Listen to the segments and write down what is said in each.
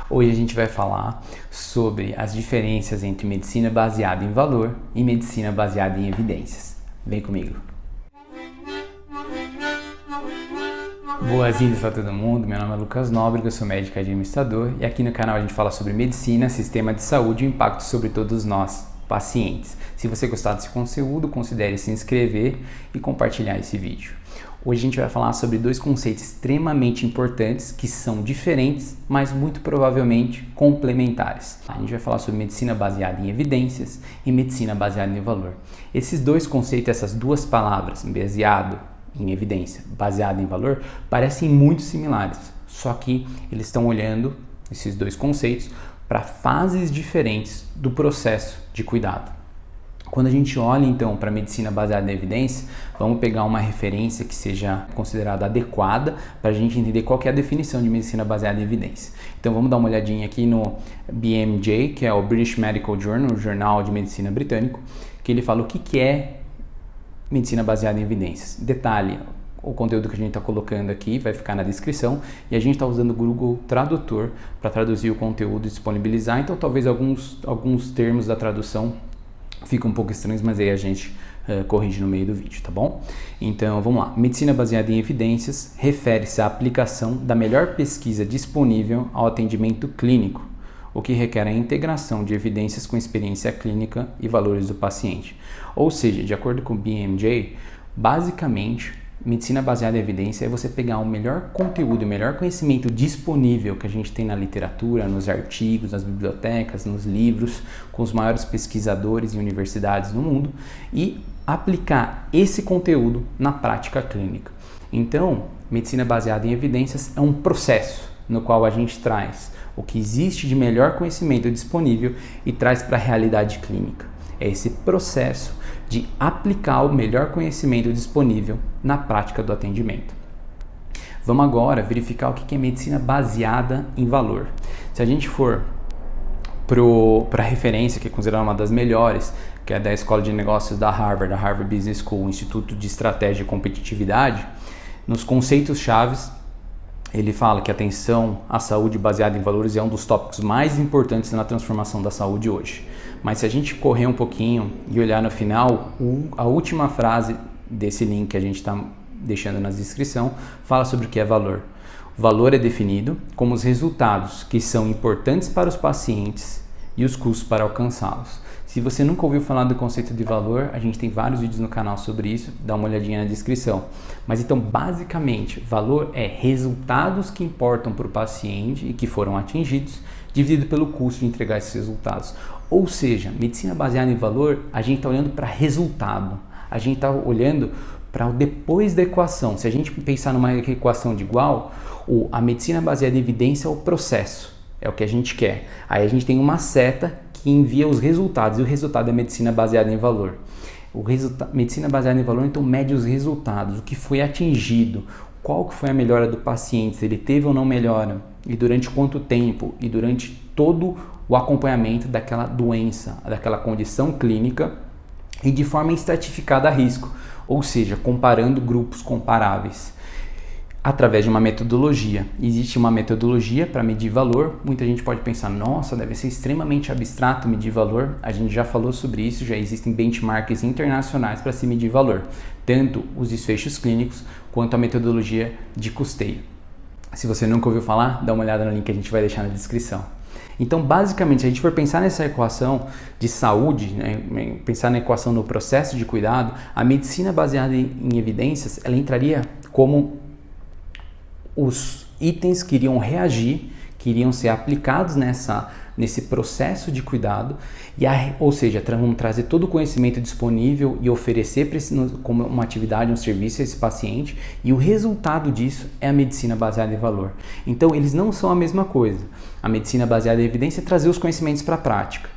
Hoje a gente vai falar sobre as diferenças entre medicina baseada em valor e medicina baseada em evidências. Vem comigo! Boas-vindas para todo mundo, meu nome é Lucas Nóbrega, eu sou médico administrador e aqui no canal a gente fala sobre medicina, sistema de saúde e o impacto sobre todos nós, pacientes. Se você gostar desse conteúdo, considere se inscrever e compartilhar esse vídeo. Hoje a gente vai falar sobre dois conceitos extremamente importantes que são diferentes, mas muito provavelmente complementares. A gente vai falar sobre medicina baseada em evidências e medicina baseada em valor. Esses dois conceitos, essas duas palavras, baseado em evidência, baseado em valor, parecem muito similares, só que eles estão olhando, esses dois conceitos, para fases diferentes do processo de cuidado. Quando a gente olha então para a medicina baseada em evidência, vamos pegar uma referência que seja considerada adequada para a gente entender qual que é a definição de medicina baseada em evidência. Então vamos dar uma olhadinha aqui no BMJ, que é o British Medical Journal, o jornal de medicina britânico, que ele fala o que é medicina baseada em evidências. Detalhe, o conteúdo que a gente está colocando aqui vai ficar na descrição e a gente está usando o Google Tradutor para traduzir o conteúdo e disponibilizar, então talvez alguns termos da tradução ficam um pouco estranhos, mas aí a gente corrige no meio do vídeo, tá bom? Então vamos lá. Medicina baseada em evidências refere-se à aplicação da melhor pesquisa disponível ao atendimento clínico, o que requer a integração de evidências com experiência clínica e valores do paciente. Ou seja, de acordo com o BMJ, basicamente, medicina baseada em evidência é você pegar o melhor conteúdo, o melhor conhecimento disponível que a gente tem na literatura, nos artigos, nas bibliotecas, nos livros, com os maiores pesquisadores e universidades do mundo e aplicar esse conteúdo na prática clínica. Então, medicina baseada em evidências é um processo no qual a gente traz o que existe de melhor conhecimento disponível e traz para a realidade clínica. É esse processo de aplicar o melhor conhecimento disponível na prática do atendimento. Vamos agora verificar o que é medicina baseada em valor. Se a gente for para a referência, que é considerada uma das melhores, que é da Escola de Negócios da Harvard Business School, o Instituto de Estratégia e Competitividade, nos conceitos chaves, ele fala que a atenção à saúde baseada em valores é um dos tópicos mais importantes na transformação da saúde hoje. Mas se a gente correr um pouquinho e olhar no final, a última frase desse link que a gente está deixando na descrição fala sobre o que é valor. O valor é definido como os resultados que são importantes para os pacientes e os custos para alcançá-los. Se você nunca ouviu falar do conceito de valor, a gente tem vários vídeos no canal sobre isso, dá uma olhadinha na descrição. Mas então, basicamente, valor é resultados que importam para o paciente e que foram atingidos, dividido pelo custo de entregar esses resultados. Ou seja, medicina baseada em valor, a gente está olhando para resultado, a gente está olhando para o depois da equação. Se a gente pensar numa equação de igual, a medicina baseada em evidência é o processo, é o que a gente quer. Aí a gente tem uma seta que envia os resultados, e o resultado é medicina baseada em valor. Medicina baseada em valor, então, mede os resultados, o que foi atingido, qual que foi a melhora do paciente, se ele teve ou não melhora, e durante quanto tempo, e durante todo o acompanhamento daquela doença, daquela condição clínica, e de forma estratificada a risco, ou seja, comparando grupos comparáveis. Através de uma metodologia. Existe uma metodologia para medir valor. Muita gente pode pensar, nossa, deve ser extremamente abstrato medir valor. A gente já falou sobre isso, já existem benchmarks internacionais para se medir valor, tanto os desfechos clínicos quanto a metodologia de custeio. Se você nunca ouviu falar, dá uma olhada no link que a gente vai deixar na descrição. Então, basicamente, se a gente for pensar nessa equação de saúde, né, pensar na equação no processo de cuidado, a medicina baseada em evidências, ela entraria como os itens que iriam reagir, que iriam ser aplicados nesse processo de cuidado, ou seja, vamos trazer todo o conhecimento disponível e oferecer como uma atividade, um serviço a esse paciente, e o resultado disso é a medicina baseada em valor. Então, eles não são a mesma coisa. A medicina baseada em evidência é trazer os conhecimentos para a prática.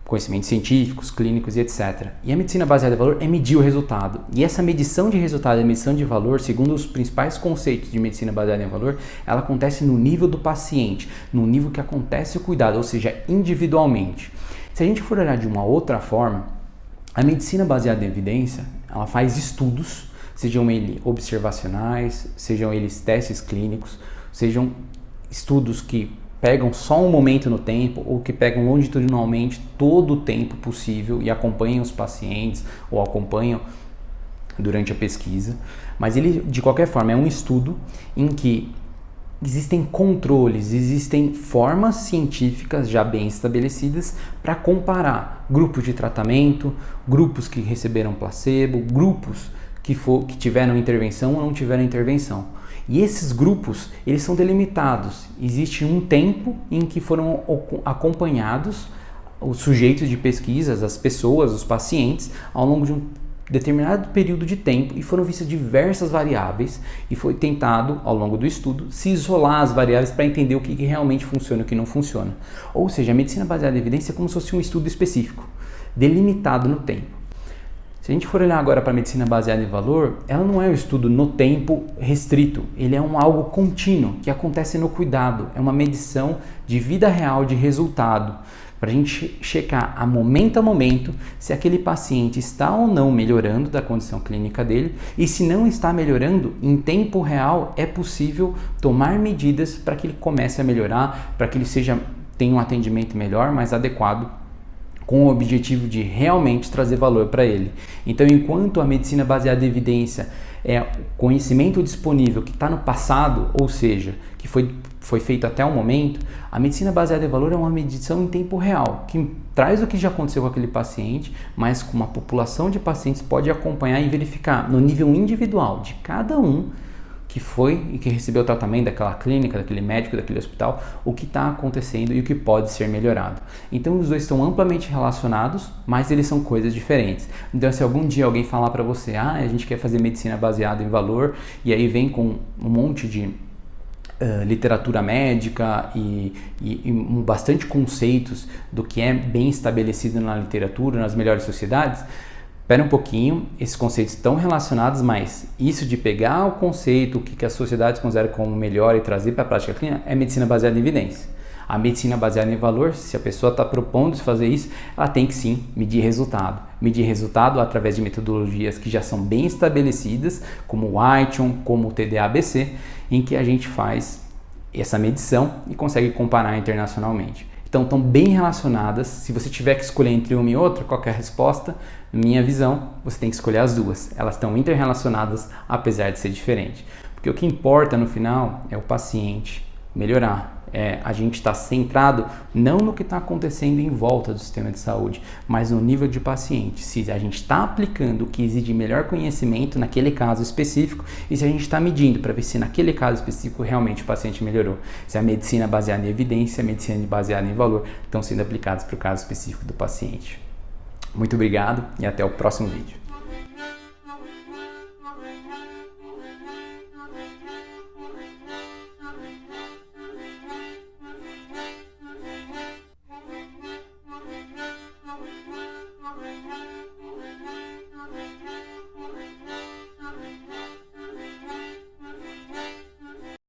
Conhecimentos científicos, clínicos e etc. E a medicina baseada em valor é medir o resultado. E essa medição de resultado e medição de valor, segundo os principais conceitos de medicina baseada em valor, ela acontece no nível do paciente, no nível que acontece o cuidado, ou seja, individualmente. Se a gente for olhar de uma outra forma, a medicina baseada em evidência, ela faz estudos, sejam eles observacionais, sejam eles testes clínicos, sejam estudos que pegam só um momento no tempo ou que pegam longitudinalmente todo o tempo possível e acompanham os pacientes ou acompanham durante a pesquisa. Mas ele, de qualquer forma, é um estudo em que existem controles, existem formas científicas já bem estabelecidas para comparar grupos de tratamento, grupos que receberam placebo, grupos que tiveram intervenção ou não tiveram intervenção. E esses grupos, eles são delimitados. Existe um tempo em que foram acompanhados os sujeitos de pesquisas, as pessoas, os pacientes, ao longo de um determinado período de tempo e foram vistas diversas variáveis e foi tentado, ao longo do estudo, se isolar as variáveis para entender o que realmente funciona e o que não funciona. Ou seja, a medicina baseada em evidência é como se fosse um estudo específico, delimitado no tempo. Se a gente for olhar agora para a medicina baseada em valor, ela não é um estudo no tempo restrito, ele é algo contínuo, que acontece no cuidado, é uma medição de vida real de resultado, para a gente checar a momento se aquele paciente está ou não melhorando da condição clínica dele e se não está melhorando, em tempo real é possível tomar medidas para que ele comece a melhorar, para que ele tenha um atendimento melhor, mais adequado, com o objetivo de realmente trazer valor para ele. Então, enquanto a medicina baseada em evidência é conhecimento disponível que está no passado, ou seja, que foi feito até o momento, a medicina baseada em valor é uma medição em tempo real, que traz o que já aconteceu com aquele paciente, mas com uma população de pacientes pode acompanhar e verificar no nível individual de cada um que foi e que recebeu o tratamento daquela clínica, daquele médico, daquele hospital, o que está acontecendo e o que pode ser melhorado. Então os dois estão amplamente relacionados, mas eles são coisas diferentes. Então se algum dia alguém falar para você, a gente quer fazer medicina baseada em valor, e aí vem com um monte de literatura médica e bastante conceitos do que é bem estabelecido na literatura, nas melhores sociedades, espera um pouquinho, esses conceitos estão relacionados, mas isso de pegar o conceito, o que as sociedades consideram como melhor e trazer para a prática clínica é medicina baseada em evidência. A medicina baseada em valor, se a pessoa está propondo fazer isso, ela tem que sim medir resultado. Medir resultado através de metodologias que já são bem estabelecidas, como o ITION, como o TDABC, em que a gente faz essa medição e consegue comparar internacionalmente. Então, estão bem relacionadas. Se você tiver que escolher entre uma e outra, qual é a resposta? Na minha visão, você tem que escolher as duas. Elas estão interrelacionadas, apesar de ser diferente. Porque o que importa no final é o paciente melhorar. A gente está centrado não no que está acontecendo em volta do sistema de saúde, mas no nível de paciente. Se a gente está aplicando o que exige melhor conhecimento naquele caso específico e se a gente está medindo para ver se naquele caso específico realmente o paciente melhorou. Se a medicina baseada em evidência, a medicina baseada em valor estão sendo aplicadas para o caso específico do paciente. Muito obrigado e até o próximo vídeo.